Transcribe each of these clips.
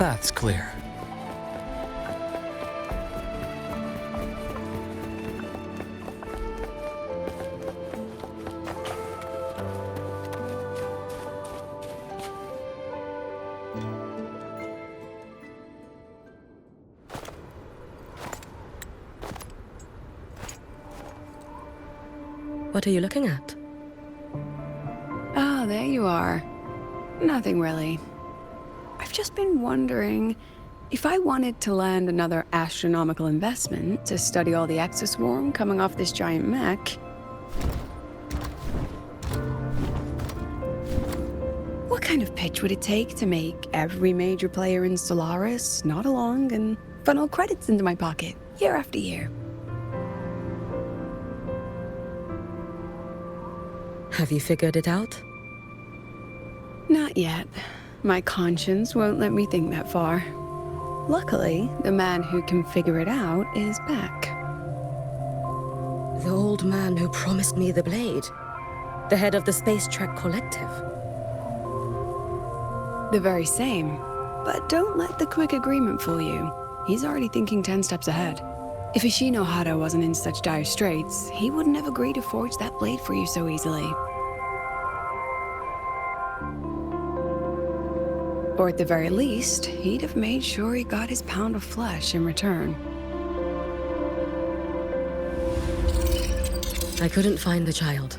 path's clear. What are you looking at? Oh, there you are. Nothing really. I've just been wondering if I wanted to land another astronomical investment to study all the exoswarm coming off this giant mech. What kind of pitch would it take to make every major player in Solaris nod along and funnel credits into my pocket year after year? Have you figured it out? Not yet. My conscience won't let me think that far. Luckily, the man who can figure it out is back. The old man who promised me the blade. The head of the Space Trek Collective. The very same. But don't let the quick agreement fool you. He's already thinking 10 steps ahead. If Ishino Hada wasn't in such dire straits, he wouldn't have agreed to forge that blade for you so easily. Or at the very least, he'd have made sure he got his pound of flesh in return. I couldn't find the child.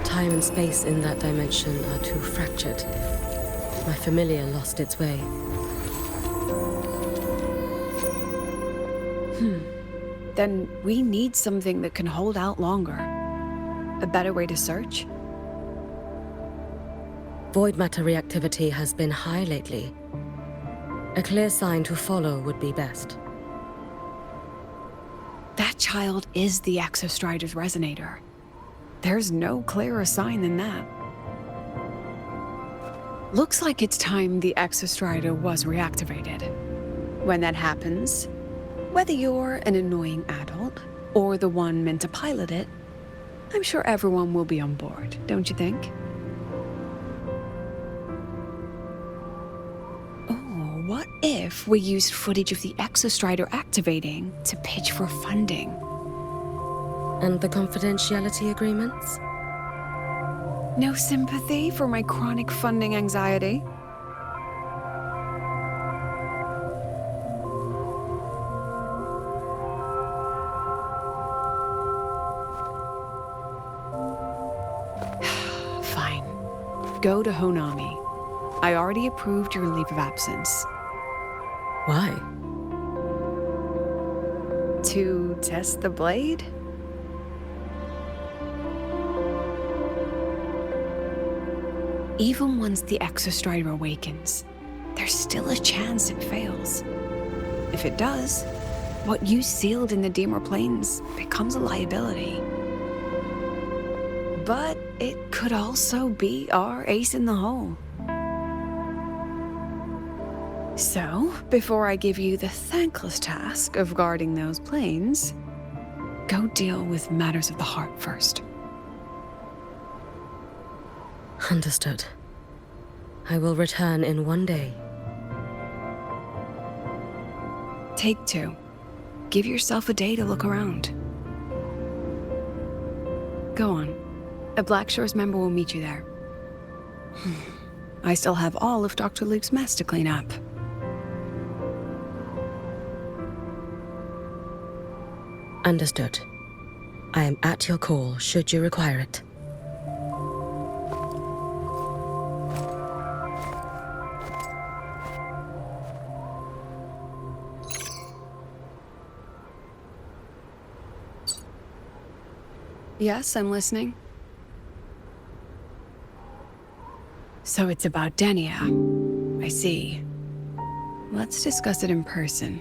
Time and space in that dimension are too fractured. My familiar lost its way. Then we need something that can hold out longer. A better way to search? Void matter reactivity has been high lately. A clear sign to follow would be best. That child is the Exostrider's resonator. There's no clearer sign than that. Looks like it's time the Exostrider was reactivated. When that happens, whether you're an annoying adult or the one meant to pilot it, I'm sure everyone will be on board, don't you think? Oh, what if we used footage of the Exostrider activating to pitch for funding? And the confidentiality agreements? No sympathy for my chronic funding anxiety? Fine. Go to Honami. I already approved your leave of absence. Why? To test the blade? Even once the Exostrider awakens, there's still a chance it fails. If it does, what you sealed in the Dimmr planes becomes a liability. But it could also be our ace in the hole. So, before I give you the thankless task of guarding those planes, go deal with matters of the heart first. Understood. I will return in one day. Take 2. Give yourself a day to look around. Go on. A Black Shores member will meet you there. I still have all of Dr. Luke's mess to clean up. Understood. I am at your call should you require it. Yes, I'm listening. So it's about Denia. I see. Let's discuss it in person.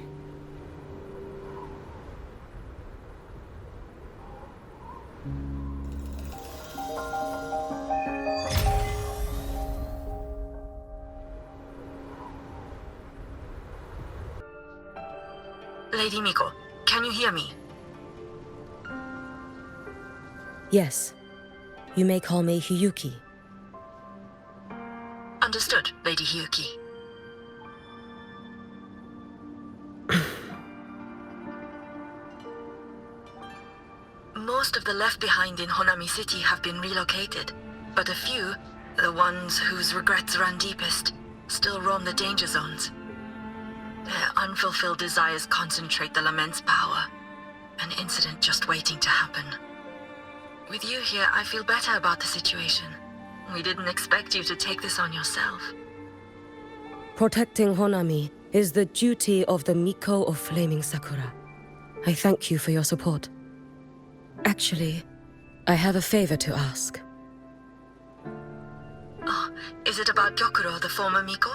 Lady Miko, can you hear me? Yes. You may call me Hiyuki. Understood, Lady Hiyuki. Most of the left behind in Honami City have been relocated, but a few, the ones whose regrets run deepest, still roam the danger zones. Their unfulfilled desires concentrate the lament's power. An incident just waiting to happen. With you here, I feel better about the situation. We didn't expect you to take this on yourself. Protecting Honami is the duty of the Miko of Flaming Sakura. I thank you for your support. Actually, I have a favor to ask. Oh, is it about Gyokuro, the former Miko?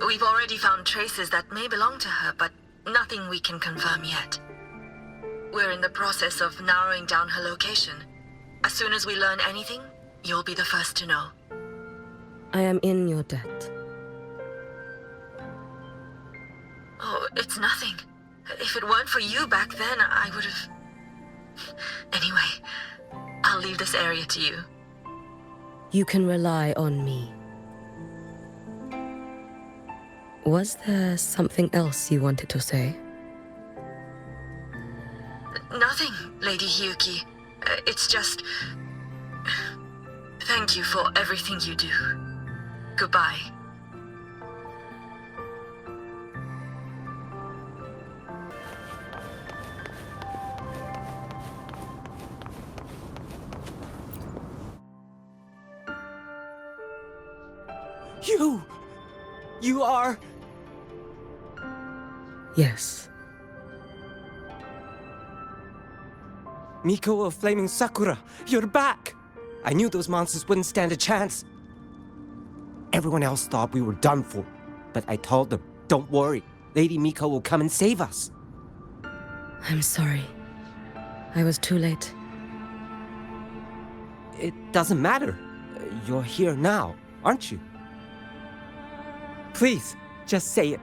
We've already found traces that may belong to her, but nothing we can confirm yet. We're in the process of narrowing down her location. As soon as we learn anything, you'll be the first to know. I am in your debt. Oh, it's nothing. If it weren't for you back then, I would have... Anyway, I'll leave this area to you. You can rely on me. Was there something else you wanted to say? Nothing, Lady Hiyuki. It's just... Thank you for everything you do. Goodbye. You are... Yes. Miko of Flaming Sakura, you're back! I knew those monsters wouldn't stand a chance. Everyone else thought we were done for, but I told them, don't worry, Lady Miko will come and save us. I'm sorry. I was too late. It doesn't matter. You're here now, aren't you? Please, just say it.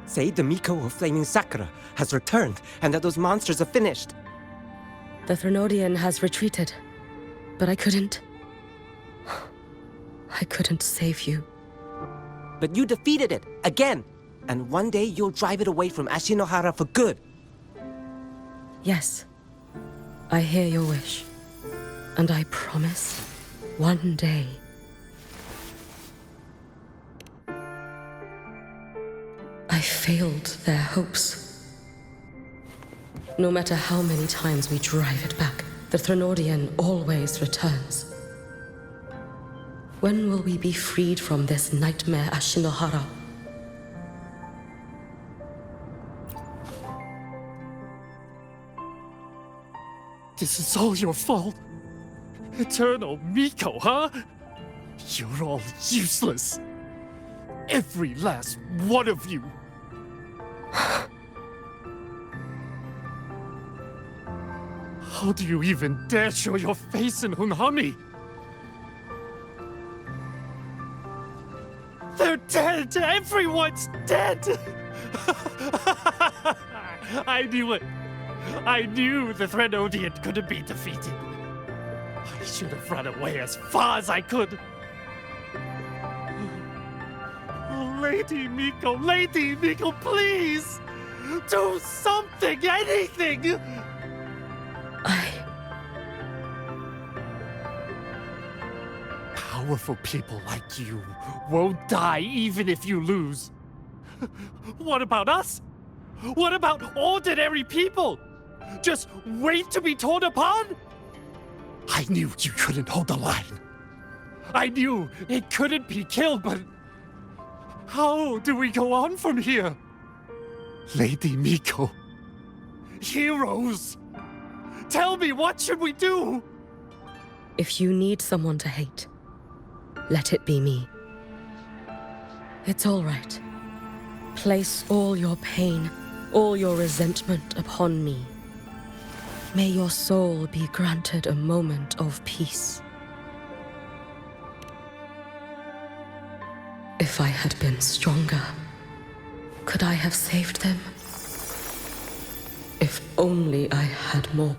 Say the Miko of Flaming Sakura has returned and that those monsters are finished. The Threnodian has retreated, but I couldn't save you. But you defeated it, again! And one day you'll drive it away from Ashinohara for good. Yes, I hear your wish. And I promise, one day... I failed their hopes. No matter how many times we drive it back, the Threnodian always returns. When will we be freed from this nightmare Ashinohara? This is all your fault. Eternal Miko, huh? You're all useless. Every last one of you. How do you even dare show your face in Hunhami? They're dead! Everyone's dead! I knew it. I knew the Threnodian couldn't be defeated. I should have run away as far as I could. Oh, Lady Miko, please! Do something, anything! Powerful people like you won't die even if you lose. What about us? What about ordinary people? Just wait to be torn apart? I knew you couldn't hold the line. I knew it couldn't be killed, but how do we go on from here? Lady Miko, heroes, tell me, what should we do? If you need someone to hate, let it be me. It's all right. Place all your pain, all your resentment upon me. May your soul be granted a moment of peace. If I had been stronger, could I have saved them? If only I had more.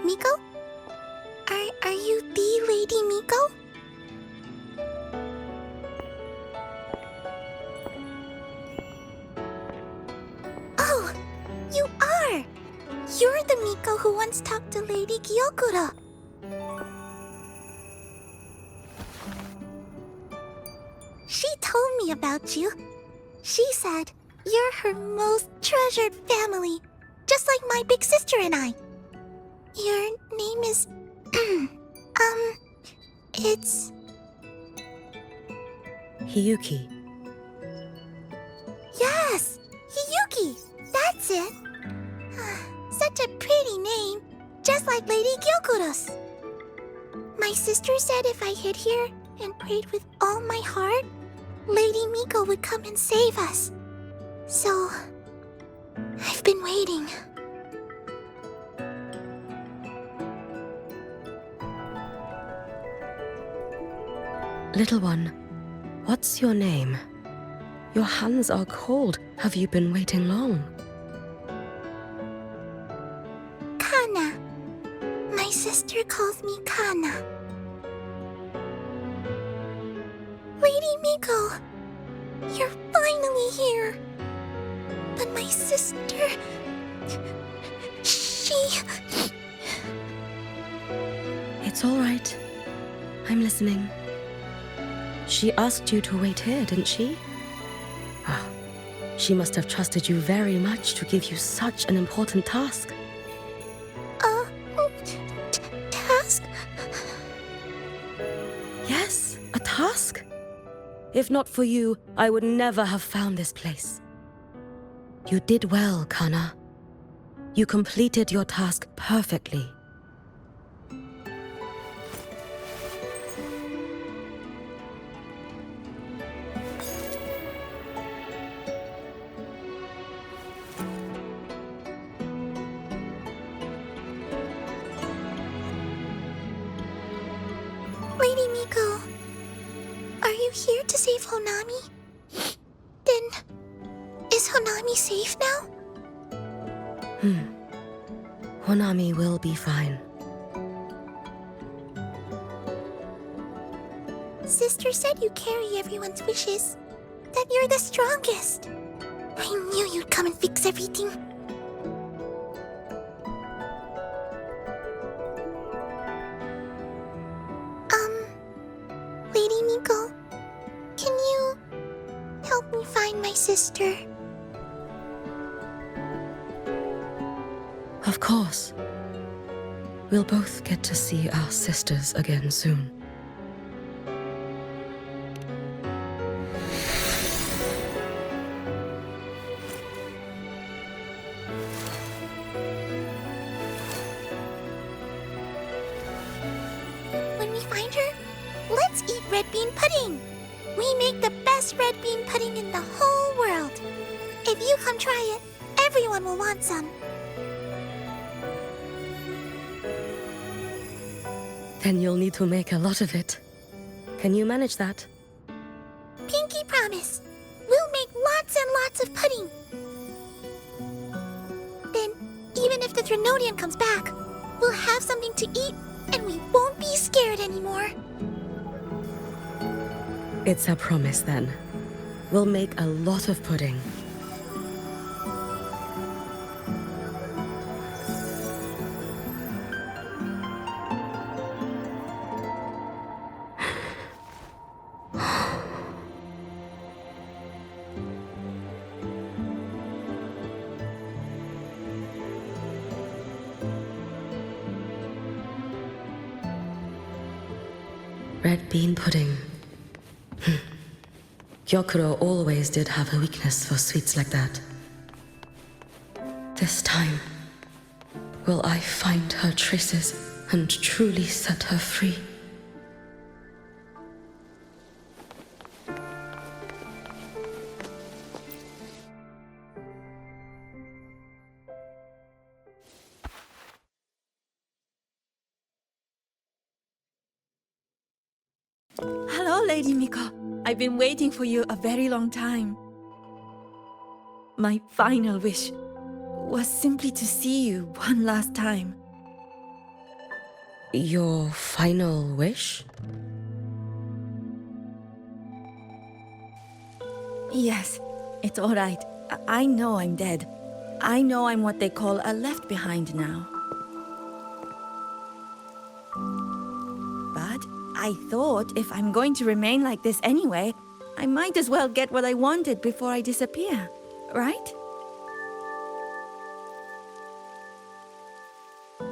Miko? Are you the Lady Miko? Oh, you are! You're the Miko who once talked to Lady Gyokuro. She told me about you. She said you're her most treasured family, just like my big sister and I. Your name is... it's... Hiyuki. Yes! Hiyuki! That's it! Such a pretty name, just like Lady Gyokuro's. My sister said if I hid here and prayed with all my heart, Lady Miko would come and save us. So, I've been waiting. Little one, what's your name? Your hands are cold. Have you been waiting long? Kana. My sister calls me Kana. Lady Miko, you're finally here. But my sister... she... It's all right. I'm listening. She asked you to wait here, didn't she? Ah, she must have trusted you very much to give you such an important task. Task? Yes, a task. If not for you, I would never have found this place. You did well, Kana. You completed your task perfectly. Lady Miko, are you here to save Honami? Then, is Honami safe now? Honami will be fine. Sister said you carry everyone's wishes. That you're the strongest. I knew you'd come and fix everything. Lady Miko, can you help me find my sister? Of course. We'll both get to see our sisters again soon. When we find her, let's eat red bean pudding. We make the best red bean pudding in the whole world. If you come try it, everyone will want some. Then you'll need to make a lot of it. Can you manage that? Pinky promise. We'll make lots and lots of pudding. Then, even if the Trinodian comes back, we'll have something to eat and we won't be scared anymore. It's a promise then. We'll make a lot of pudding. Red bean pudding. Gyokuro always did have a weakness for sweets like that. This time, will I find her traces and truly set her free? Hello, Lady Miko. I've been waiting for you a very long time. My final wish was simply to see you one last time. Your final wish? Yes, it's all right. I know I'm dead. I know I'm what they call a left behind now. But I thought if I'm going to remain like this anyway, I might as well get what I wanted before I disappear, right?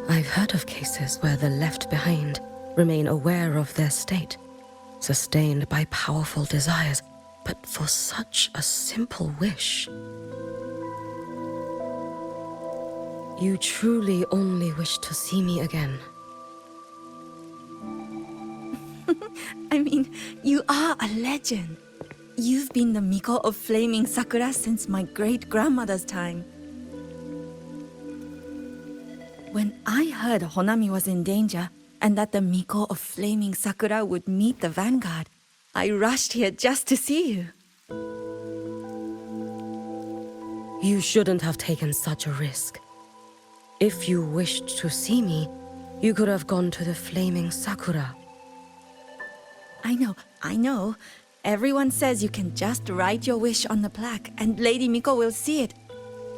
I've heard of cases where the left behind remain aware of their state, sustained by powerful desires, but for such a simple wish. You truly only wish to see me again. I mean, you are a legend. You've been the Miko of Flaming Sakura since my great-grandmother's time. When I heard Honami was in danger, and that the Miko of Flaming Sakura would meet the vanguard, I rushed here just to see you. You shouldn't have taken such a risk. If you wished to see me, you could have gone to the Flaming Sakura. I know. Everyone says you can just write your wish on the plaque and Lady Miko will see it.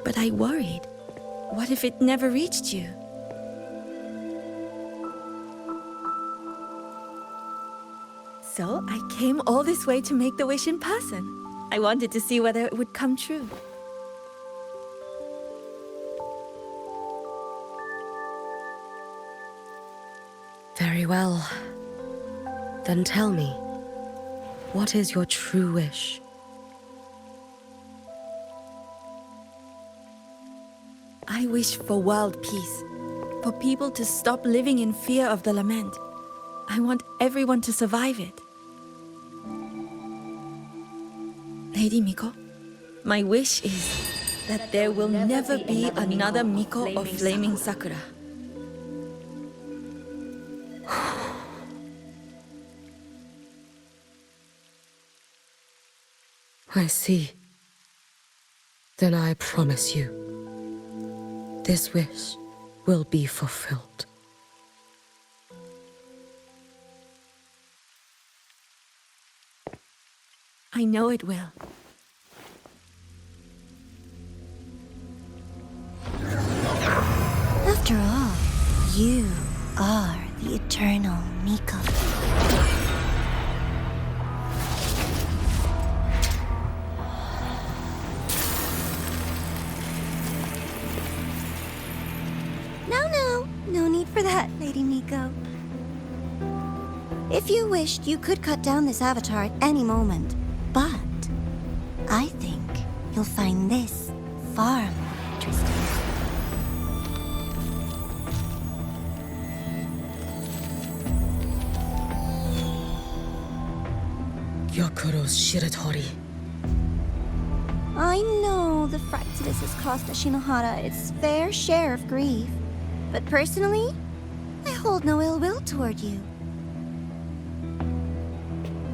But I worried. What if it never reached you? So I came all this way to make the wish in person. I wanted to see whether it would come true. Very well. Then tell me, what is your true wish? I wish for world peace, for people to stop living in fear of the lament. I want everyone to survive it. Lady Miko, my wish is that there will never be another Miko of Flaming Sakura. I see. Then I promise you, this wish will be fulfilled. I know it will. After all, you are the eternal Miko. No need for that, Lady Miko. If you wished, you could cut down this avatar at any moment. But I think you'll find this far more interesting. Yakuro's Shiratori. I know the Fraxidus has cost Ashinohara its fair share of grief. But personally, I hold no ill will toward you.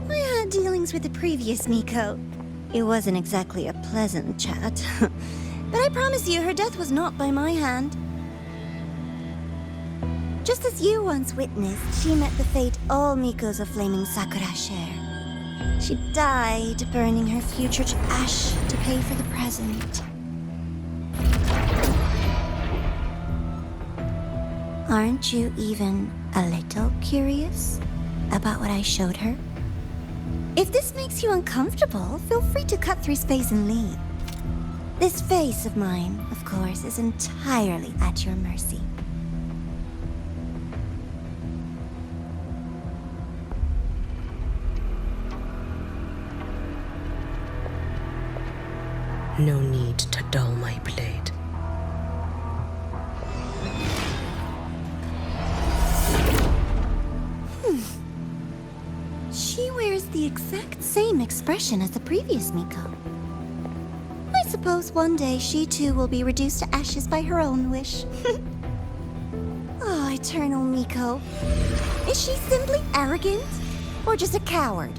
I had dealings with the previous Miko. It wasn't exactly a pleasant chat. But I promise you, her death was not by my hand. Just as you once witnessed, she met the fate all Mikos of Flaming Sakura share. She died, burning her future to ash to pay for the present. Aren't you even a little curious about what I showed her? If this makes you uncomfortable, feel free to cut through space and leave. This face of mine, of course, is entirely at your mercy. No need to dull my blade. She wears the exact same expression as the previous Miko. I suppose one day she too will be reduced to ashes by her own wish. Oh, eternal Miko. Is she simply arrogant? Or just a coward?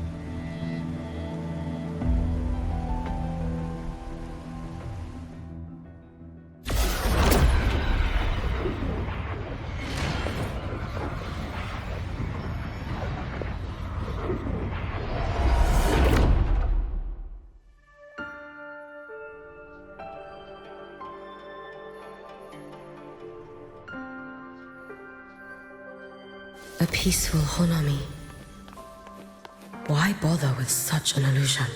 A peaceful Honami. Why bother with such an illusion?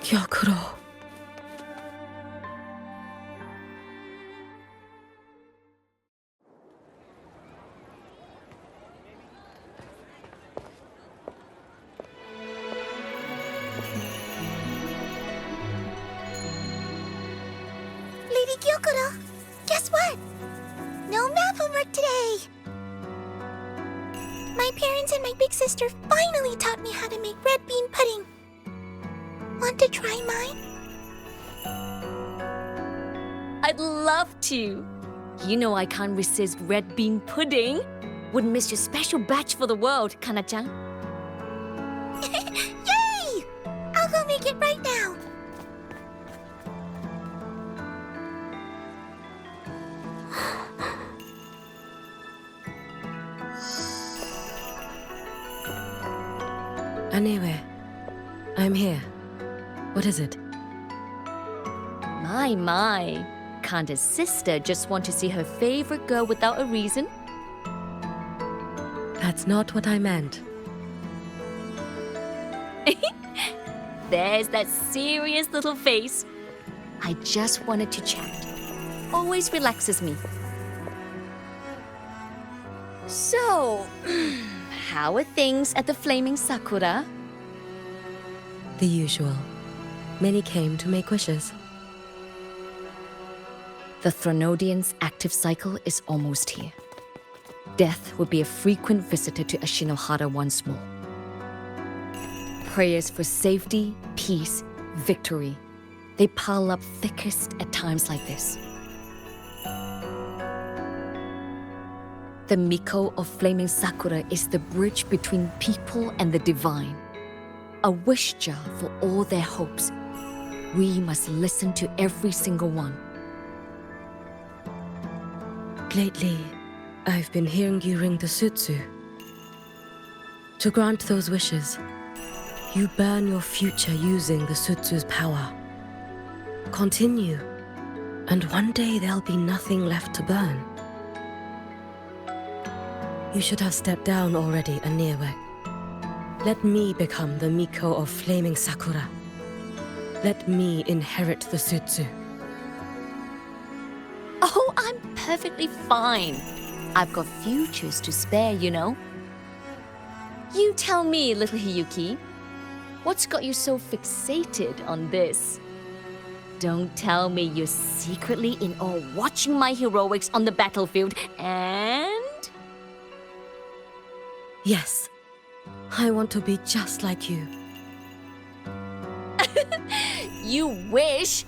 Gyokuro. Lady Gyokuro, guess what? No math homework today! My parents and my big sister finally taught me how to make red bean pudding. Want to try mine? I'd love to. You know I can't resist red bean pudding. Wouldn't miss your special batch for the world, Kana-chan. Yay! I'll go make it right now. Anyway, I'm here. What is it? My. Can't a sister just want to see her favorite girl without a reason? That's not what I meant. There's that serious little face. I just wanted to chat. Always relaxes me. So, how are things at the Flaming Sakura? The usual. Many came to make wishes. The Thronodian's active cycle is almost here. Death will be a frequent visitor to Ashinohara once more. Prayers for safety, peace, victory. They pile up thickest at times like this. The Miko of Flaming Sakura is the bridge between people and the divine. A wish jar for all their hopes. We must listen to every single one. Lately, I've been hearing you ring the sutsu. To grant those wishes, you burn your future using the sutsu's power. Continue, and one day there'll be nothing left to burn. You should have stepped down already, Aniewe. Let me become the Miko of Flaming Sakura. Let me inherit the sutsu. Oh, I'm perfectly fine. I've got futures to spare, you know. You tell me, little Hiyuki, what's got you so fixated on this? Don't tell me you're secretly in awe watching my heroics on the battlefield and... Yes, I want to be just like you. You wish?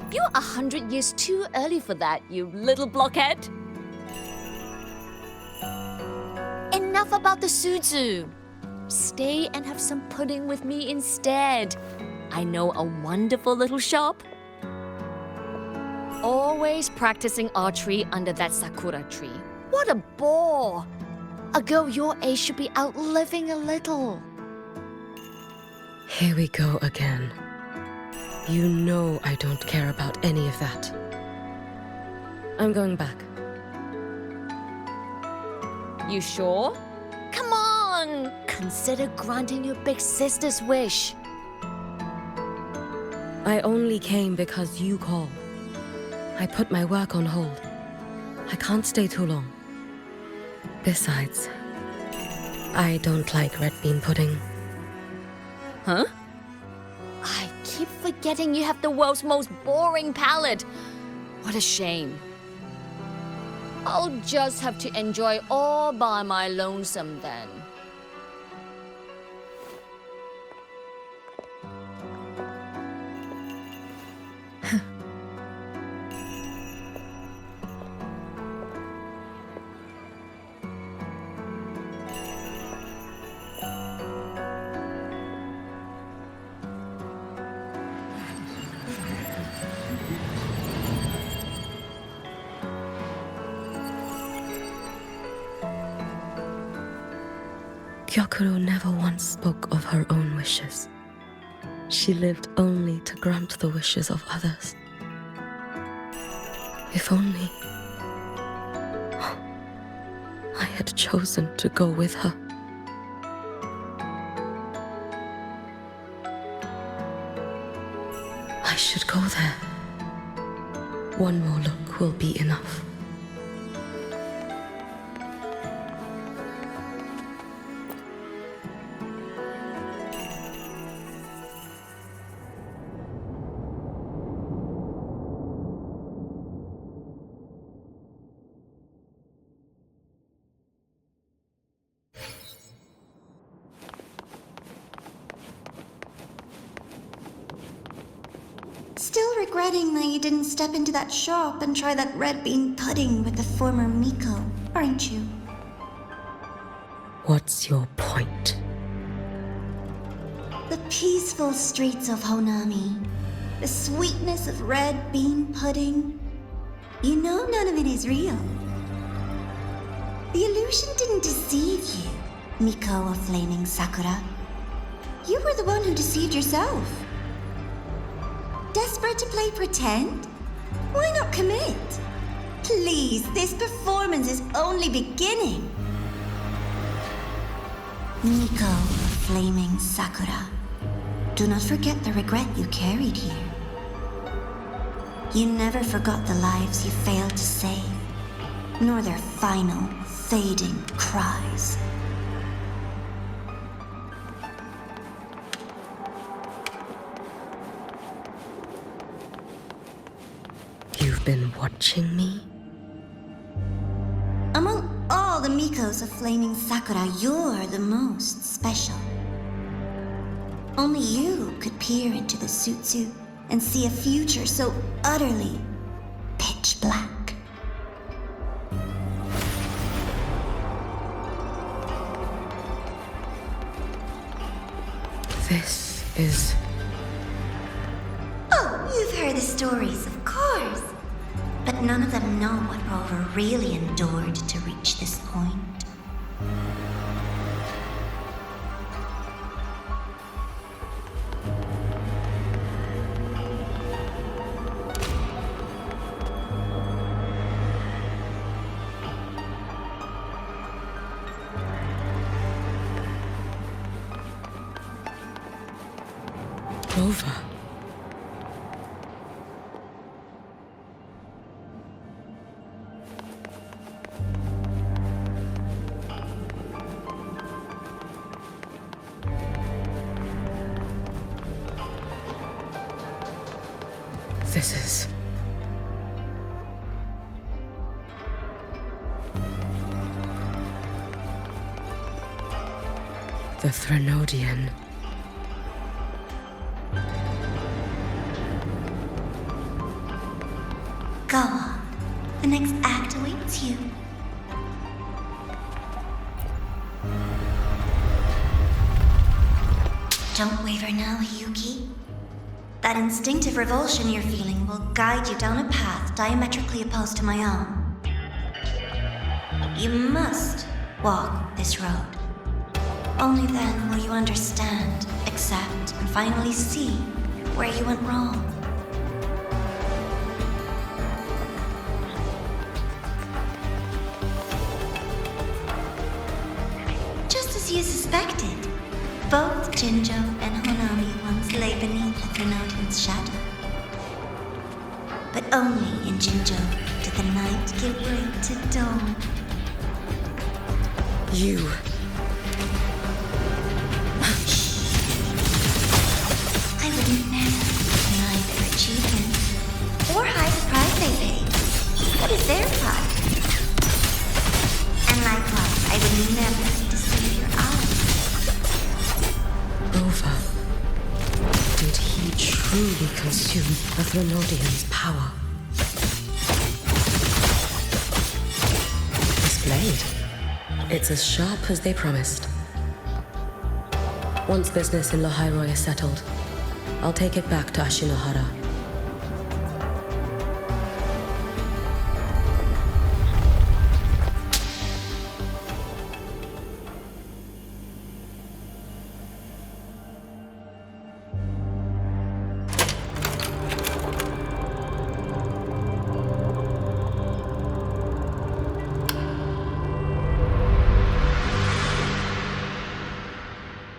You're 100 years too early for that, you little blockhead. Enough about the sutsu. Stay and have some pudding with me instead. I know a wonderful little shop. Always practicing archery under that sakura tree. What a bore! A girl your age should be out living a little. Here we go again. You know I don't care about any of that. I'm going back. You sure? Come on! Consider granting your big sister's wish. I only came because you called. I put my work on hold. I can't stay too long. Besides, I don't like red bean pudding. Huh? I keep forgetting you have the world's most boring palate. What a shame. I'll just have to enjoy all by my lonesome then. Gyokuro never once spoke of her own wishes. She lived only to grant the wishes of others. If only I had chosen to go with her. I should go there. One more look will be enough. Still regretting that you didn't step into that shop and try that red bean pudding with the former Miko, aren't you? What's your point? The peaceful streets of Honami, the sweetness of red bean pudding. You know none of it is real. The illusion didn't deceive you, Miko of Flaming Sakura. You were the one who deceived yourself. Desperate to play pretend? Why not commit? Please, this performance is only beginning. Miko of Flaming Sakura, do not forget the regret you carried here. You never forgot the lives you failed to save, nor their final, fading cries. You've been watching me? Among all the Mikos of Flaming Sakura, you're the most special. Only you could peer into the Sutsu and see a future so utterly pitch black. This is... Oh, you've heard the stories, of course. But none of them know what Rover really endured to reach this point. Rover. This is... the Threnodian. Go on. The next act awaits you. Don't waver now, Hiyuki. That instinctive revulsion you're feeling will guide you down a path diametrically opposed to my own. You must walk this road. Only then will you understand, accept, and finally see where you went wrong. Just as you suspected, both Jinjo and Honami once lay beneath the Threnodian's shadow. But only in Jinjo did the night give way to dawn. You... I would never deny their achievement, or hide the price they paid. What is their price? And likewise, I would never deceive your eyes. Rover. Did he truly consume the Threnodian's power? This blade. It's as sharp as they promised. Once business in Lahairoi is settled, I'll take it back to Ashinohara.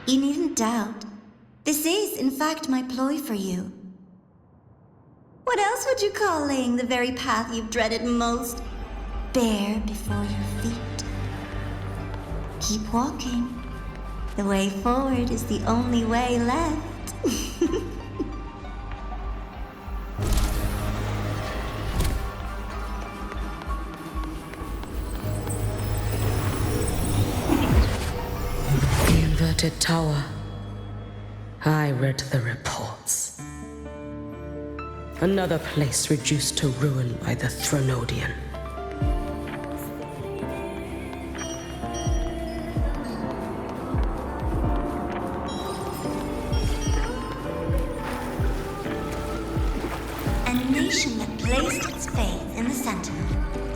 You needn't doubt. This is, in fact, my ploy for you. What else would you call laying the very path you've dreaded most bare before your feet? Keep walking. The way forward is the only way left. The inverted tower. I read the reports. Another place reduced to ruin by the Threnodian. A nation that placed its faith in the Sentinel,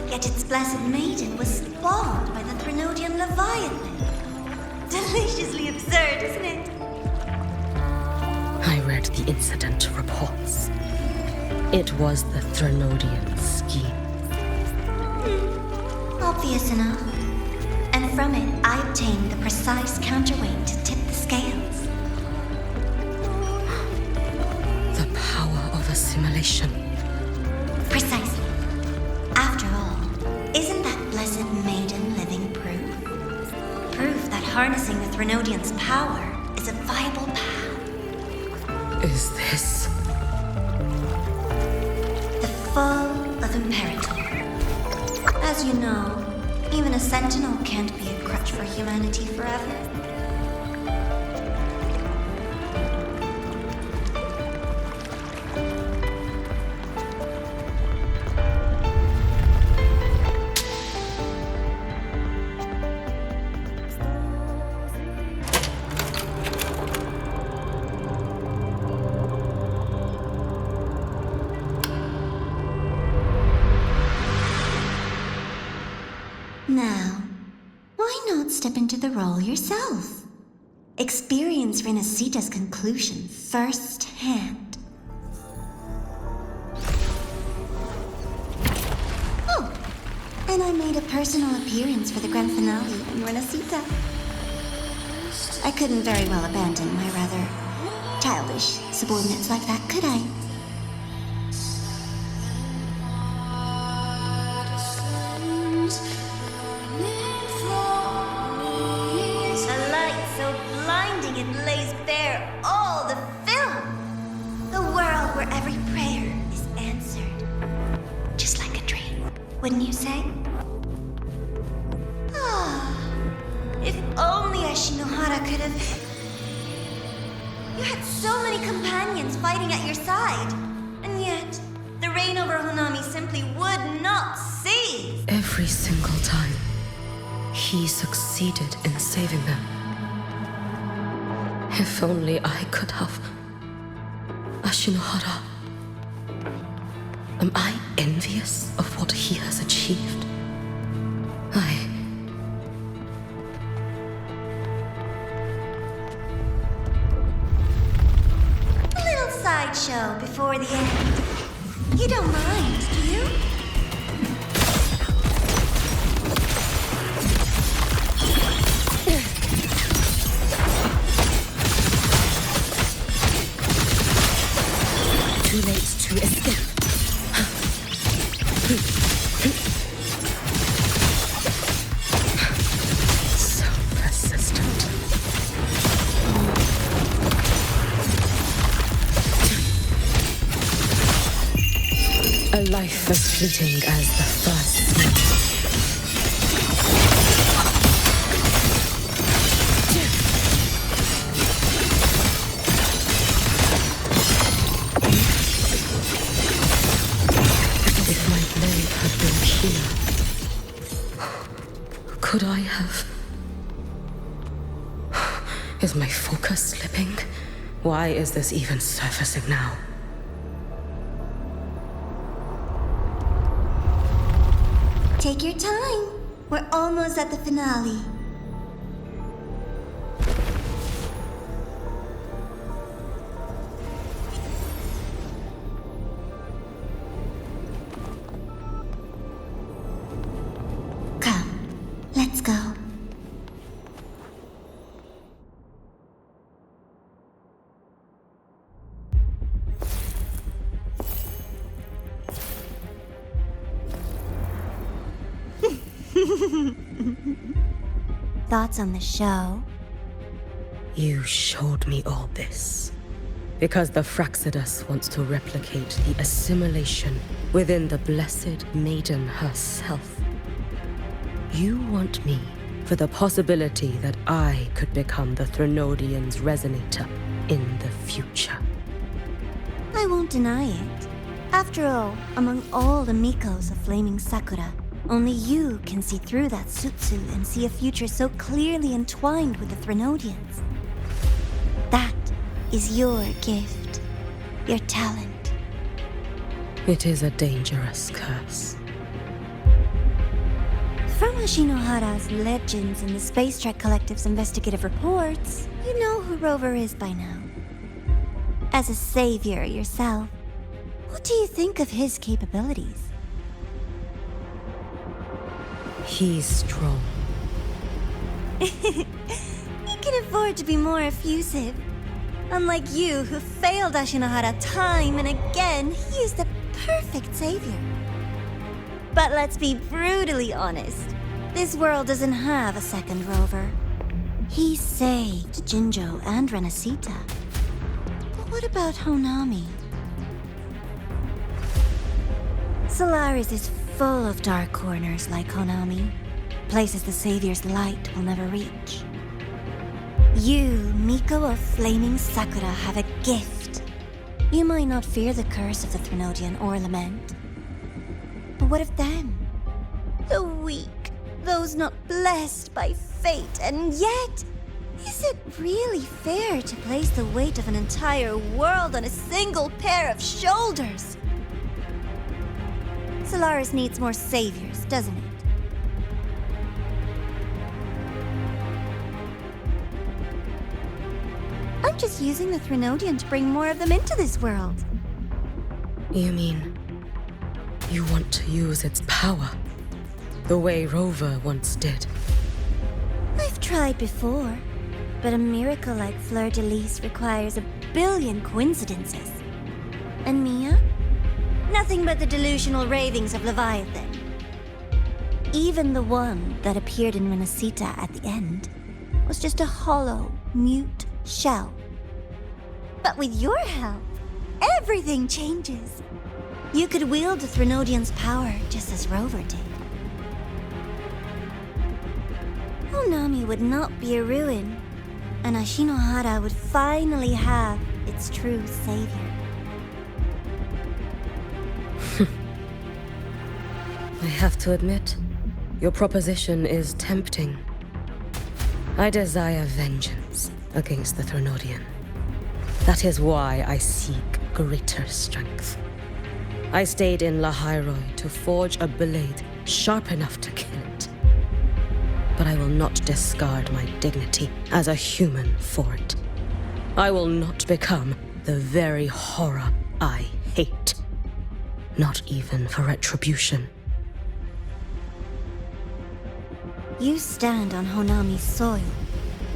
yet its blessed maiden was spawned by the Threnodian Leviathan. Deliciously absurd, isn't it? I read the incident reports. It was the Threnodian scheme. Obvious enough. And from it, I obtained the precise counterweight to tip the scales. The power of assimilation. Precisely. After all, isn't that blessed maiden living proof? Proof that harnessing the Threnodian's power is a viable path. Is this The fall of Imperator. As you know, even a sentinel can't be a crutch for humanity forever. Now, why not step into the role yourself? Experience Renacita's conclusion firsthand. Oh, and I made a personal appearance for the grand finale in Renacita. I couldn't very well abandon my rather childish subordinates like that, could I? A light so blinding it lays bare all the film. The world where every prayer is answered. Just like a dream, wouldn't you say? Ah, if only Ashinohara could have... You had so many companions fighting at your side. And yet, the reign over Honami simply would not cease. every single time he succeeded in saving them? If only I could have. Ashinohara. Am I envious of what he has achieved? A little sideshow before the end. You don't mind, do you? Too late to escape. So persistent. A life as fleeting as the first snap. If my blade had been keener, could I have... Is my focus slipping? Why is this even surfacing now? Take your time. We're almost at the finale. Come, let's go. Thoughts on the show? You showed me all this because the Fraxidus wants to replicate the assimilation within the Blessed Maiden herself. You want me for the possibility that I could become the Threnodian's resonator in the future. I won't deny it. After all, among all the Mikos of Flaming Sakura, only you can see through that Sutsu and see a future so clearly entwined with the Threnodians. That is your gift, your talent. It is a dangerous curse. From Ashinohara's legends and the Space Trek Collective's investigative reports, you know who Rover is by now. As a savior yourself, what do you think of his capabilities? He's strong. He can afford to be more effusive. Unlike you, who failed Ashinohara time and again, he is the perfect savior. But let's be brutally honest. This world doesn't have a second Rover. He saved Jinjo and Renacita. But what about Honami? Solaris is full of dark corners like Honami. Places the Savior's light will never reach. You, Miko of Flaming Sakura, have a gift. You might not fear the curse of the Threnodian or Lament. But what of them? The weak, those not blessed by fate, and yet, is it really fair to place the weight of an entire world on a single pair of shoulders? Solaris needs more saviors, doesn't it? I'm just using the Threnodian to bring more of them into this world. You mean you want to use its power the way Rover once did? I've tried before, but a miracle like Fleur-de-Lis requires a billion coincidences. And Mia? Nothing but the delusional ravings of Leviathan. Even the one that appeared in Renacita at the end was just a hollow, mute shell. But with your help, everything changes. You could wield the Threnodian's power just as Rover did. Honami would not be a ruin, and Ashinohara would finally have its true savior. I have to admit, your proposition is tempting. I desire vengeance against the Threnodian. That is why I seek greater strength. I stayed in Lahairoi to forge a blade sharp enough to kill it. But I will not discard my dignity as a human for it. I will not become the very horror I hate. Not even for retribution. You stand on Honami's soil.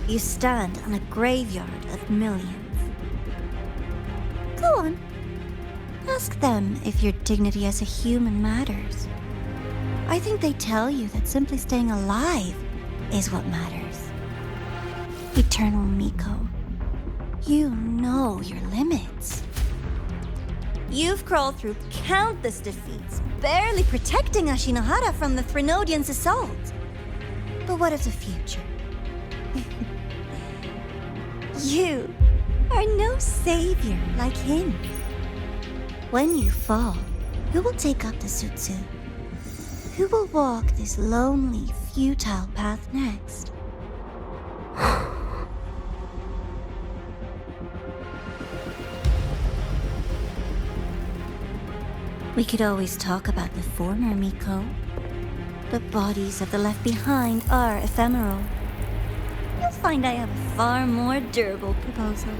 You stand on a graveyard of millions. Go on. Ask them if your dignity as a human matters. I think they tell you that simply staying alive is what matters. Eternal Miko, you know your limits. You've crawled through countless defeats, barely protecting Ashinohara from the Threnodian's assault. But what of the future? You are no savior like him. When you fall, who will take up the Sutsu? Who will walk this lonely, futile path next? We could always talk about the former Miko. The bodies of the left behind are ephemeral. You'll find I have a far more durable proposal.